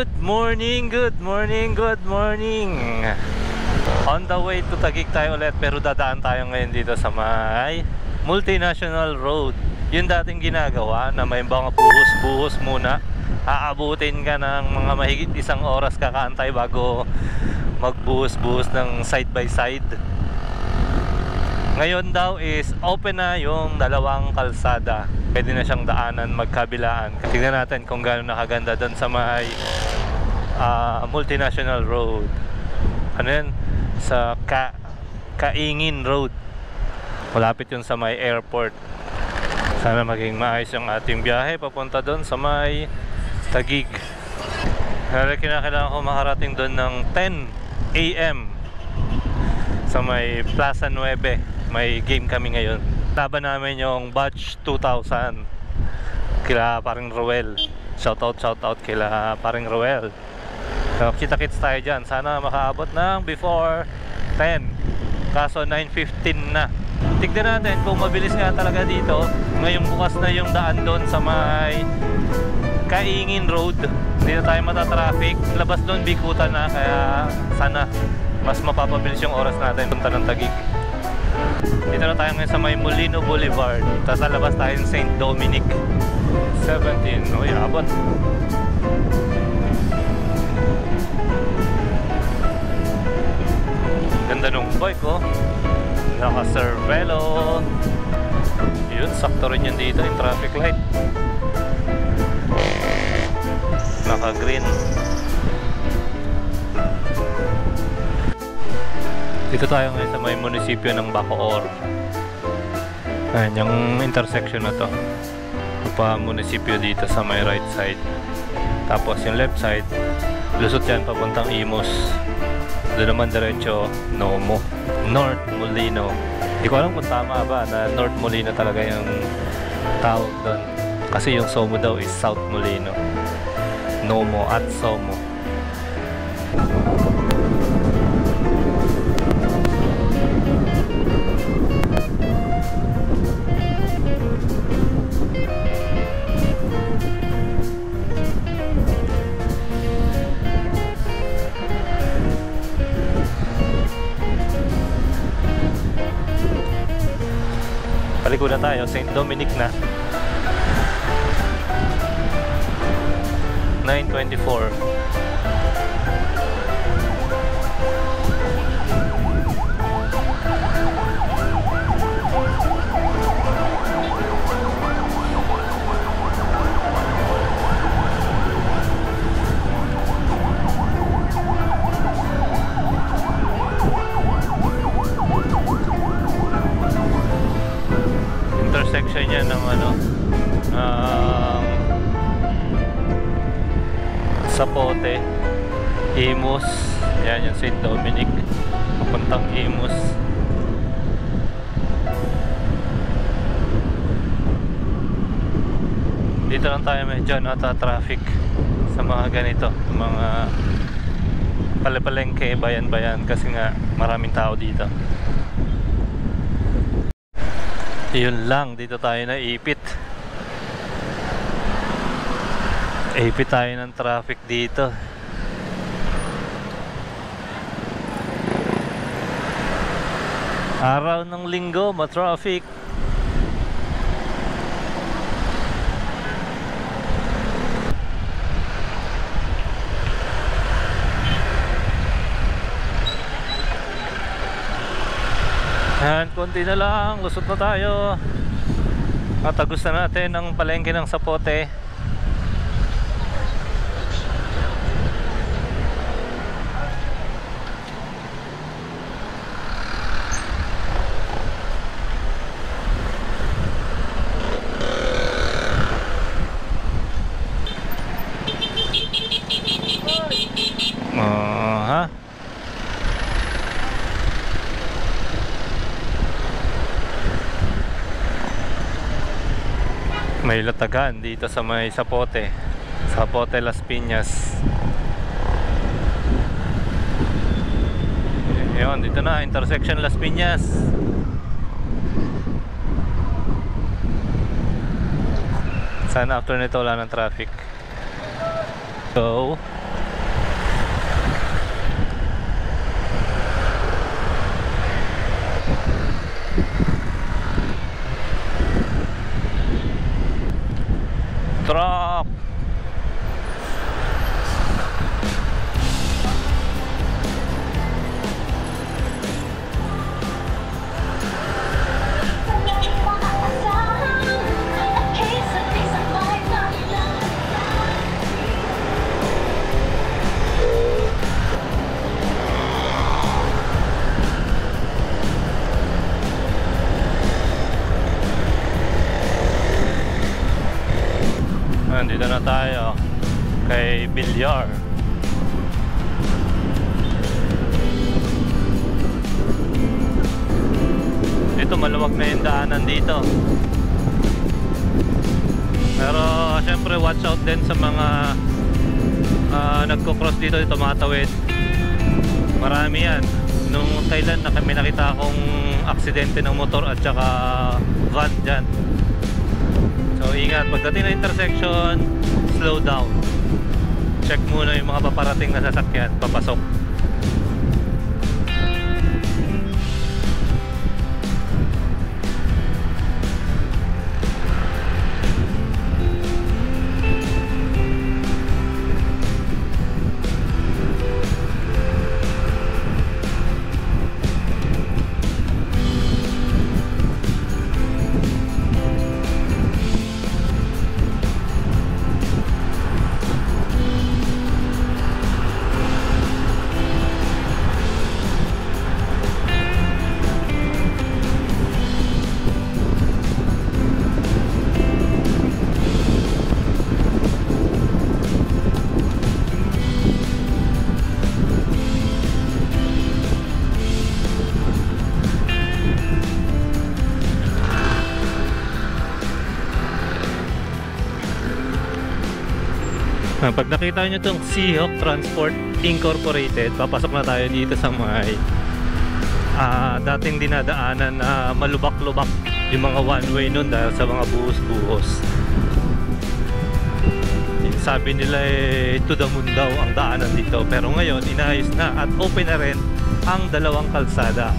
Good morning, good morning, good morning. On the way to Taguig tayo ulit, pero dadaan tayo ngayon dito sa may Multinational Road. Yung dating ginagawa na may mga buhos-buhos muna. Aabutin ka ng mga mahigit isang oras kakaantay bago magbuhos-buhos ng side by side. Ngayon daw is open na yung dalawang kalsada. Pwede na siyang daanan magkabilaan. Tingnan natin kung gaano nakaganda doon sa may Multinational Road. Ano yun? Sa Kaingin Road. Malapit yun sa may airport. Sana maging maayos yung ating biyahe papunta doon sa may Taguig. Kinakailangan ko makarating doon ng 10 AM sa may Plaza 9. May game kami ngayon. Laban namin yung Batch 2000 kila Paring Roel. Shoutout kila Paring Roel. So, kita-kits tayo dyan. Sana makaabot ng before 10. Kaso 9:15 na. Tignan natin kung mabilis nga talaga dito. Ngayong bukas na yung daan doon sa may Kaingin Road. Hindi na tayo matatraffic. Labas doon bikutan na. Kaya sana mas mapapabilis yung oras natin punta ng Taguig. Dito na tayo ngayon sa may Molino Boulevard. Tapos lalabas tayo ng St. Dominic 17. Uy, abot. Ganda nung bike, oh. Naka-Cervelo. Yun, sakto rin yun dito yung traffic light. Naka-green. Dito tayo ngayon sa may munisipyo ng Bacoor. Ayan, yung intersection na to. Pa munisipyo dito sa may right side. Tapos yung left side, lusot yan papuntang Imus. Doon naman diretso, Nomo. North Molino. Hindi ko alam kung tama ba na North Molino talaga yung tawag doon. Kasi yung Somo daw is South Molino. Nomo at Somo. Paliko na tayo, St. Dominic na. 9:24. Intersection niya ng Sapote, Imus. Yan yung St. Dominic papuntang Imus. Dito lang tayo medyo nata-traffic sa mga ganito, mga palengke, bayan-bayan, kasi nga maraming tao dito. Yun lang, dito tayo naipit. Ipit tayo ng traffic dito. Araw ng linggo, ma-traffic. Yan, konti na lang, lusot na tayo. Matagos na natin ang palengke ng Sapote. May latagan dito sa may Sapote, Sapote Las Piñas. Yun, dito na, intersection Las Piñas. Sana after nito wala ng traffic. So tayo kay Bilyar. Ito maluwag na yung daanan dito. Pero syempre watch out din sa mga nagko-cross dito, tumatawid. Marami yan. Nung kailan na kami nakita akong aksidente ng motor at saka van dyan. So ingat, pagdating na intersection, slow down. Check muna yung mga paparating na sasakyan, papasok. Pag nakita nyo itong Seahawk Transport Incorporated, papasok na tayo dito sa may dating dinadaanan na malubak-lubak yung mga one-way nun dahil sa mga buhos-buhos. Sabi nila to the moon daw ang daanan dito, pero ngayon inaayos na at open na rin ang dalawang kalsada.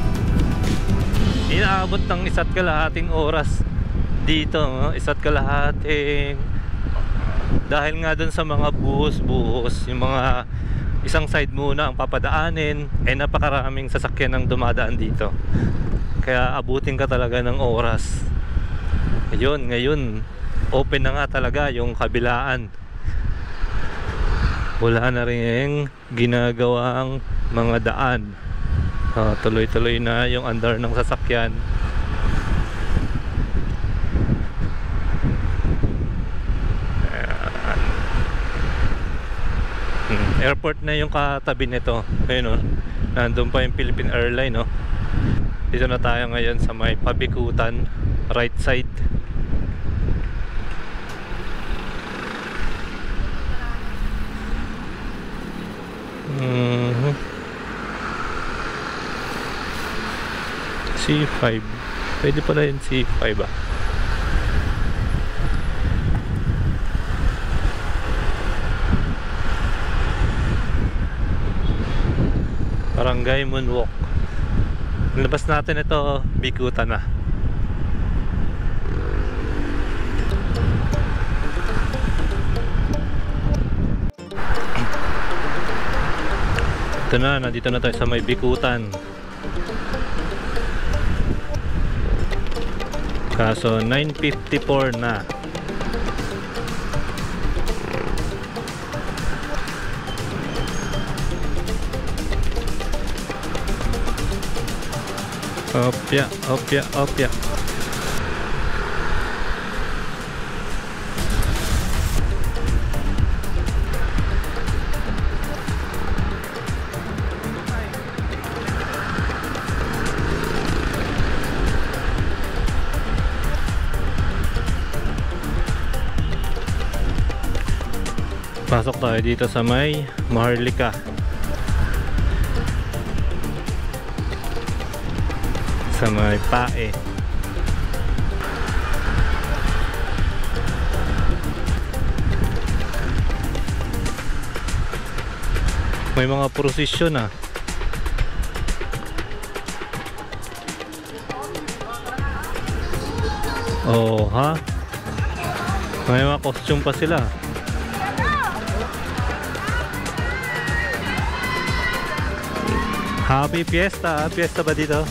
Inaabot ng 1.5 oras dito, no? 1.5 dahil nga dun sa mga buhos-buhos, yung mga isang side muna ang papadaanin, napakaraming sasakyan ang dumadaan dito, kaya abutin ka talaga ng oras. Ngayon open na nga talaga yung kabilaan, wala na rin ginagawang mga daan. Tuloy-tuloy na yung andar ng sasakyan. Airport na yung katabi nito. Ayun, nandun pa yung Philippine Airlines, no? Dito na tayo ngayon sa may Pabikutan, right side. C5. Pwede pala yung C5 ah. Barangay Moonwalk. Labas natin ito, Bikutan na. Ito na, nandito na tayo sa may Bikutan. Kaso 9:54 na. Opya. Pasok tayo dito sa may Maharlika. Sa may Pae. May mga prosesyon ah. Oh, ha? May mga costume pa sila. Happy Fiesta! Fiesta ba dito?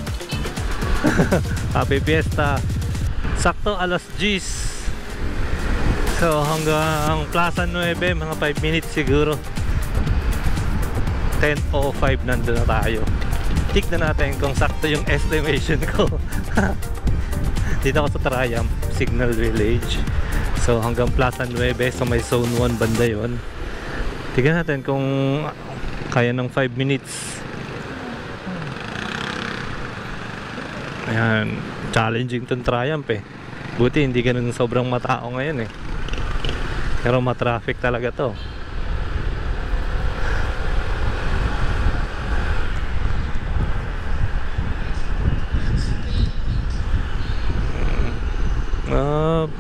Happy Fiesta! Sakto alas 10. So hanggang Plaza 9, mga 5 minutes siguro. 10:05 nandun na tayo. Tignan natin kung sakto yung estimation ko. Dito ako sa Triumph Signal Village. So hanggang Plaza 9, so may zone 1 banda yon. Tignan natin kung kaya ng 5 minutes. Ayan, challenging tong Triumph eh. Buti hindi ganun sobrang matao ngayon eh. Pero matraffic talaga to.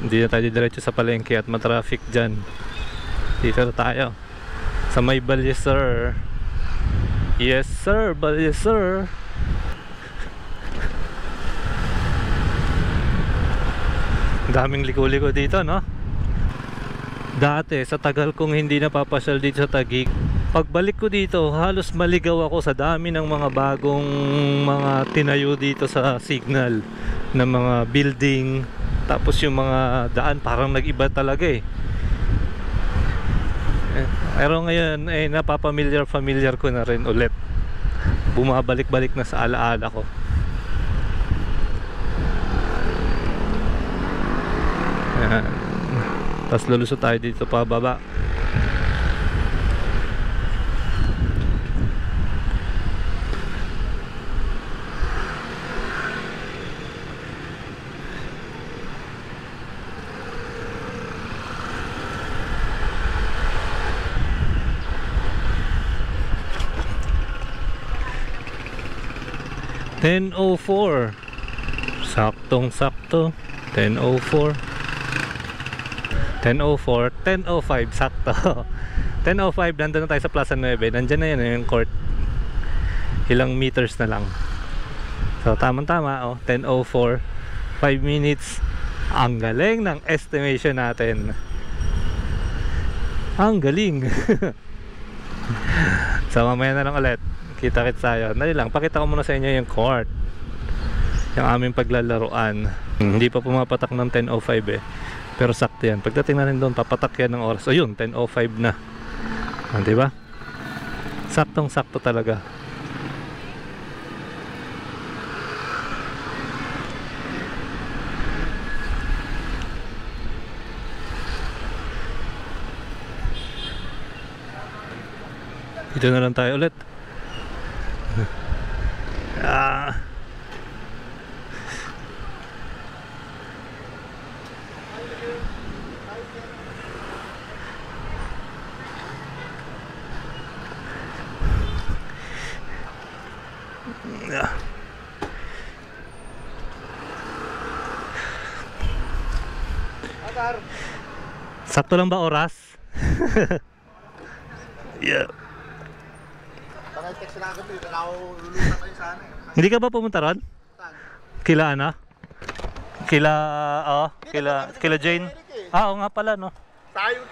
Hindi na tayo diretso sa palengke at matraffic dyan. Dito na tayo sa may Balyeser. Yes sir, Balyeser. Daming liko-liko dito, no? Dati sa tagal kong hindi napapasyal dito sa Taguig, pagbalik ko dito halos maligaw ako sa dami ng mga bagong mga tinayo dito sa signal ng mga building. Tapos yung mga daan parang nag-iba talaga eh. Pero ngayon eh napapamilyar ko na rin ulit. Bumabalik-balik na sa alaala ko. Tapos lulusot tayo dito pababa. (10:04) saktong sakto. 10:04 10:04 10:05 sakto. 10:05 nandun na tayo sa Plaza 9. Nandyan na yun yung court. Ilang meters na lang. So tamang tama oh. 10:04 5 minutes. Ang galing ng estimation natin. Ang galing. So mamaya na lang ulit. Kita-kits tayo. Dali lang, pakita ko muna sa inyo yung court, yung aming paglalaruan. Hindi pa pumapatak ng 10:05 eh. Pero sakto yan. Pagdating natin doon, papatak yan ng oras. O yun, 10:05 na. Diba? Saktong sakto talaga. Dito na lang tayo ulit. Sakto lang ba oras? Yeah. Hindi ka ba pumunta ron? Kila ano? Kila Jane? Oo nga pala no. Tayo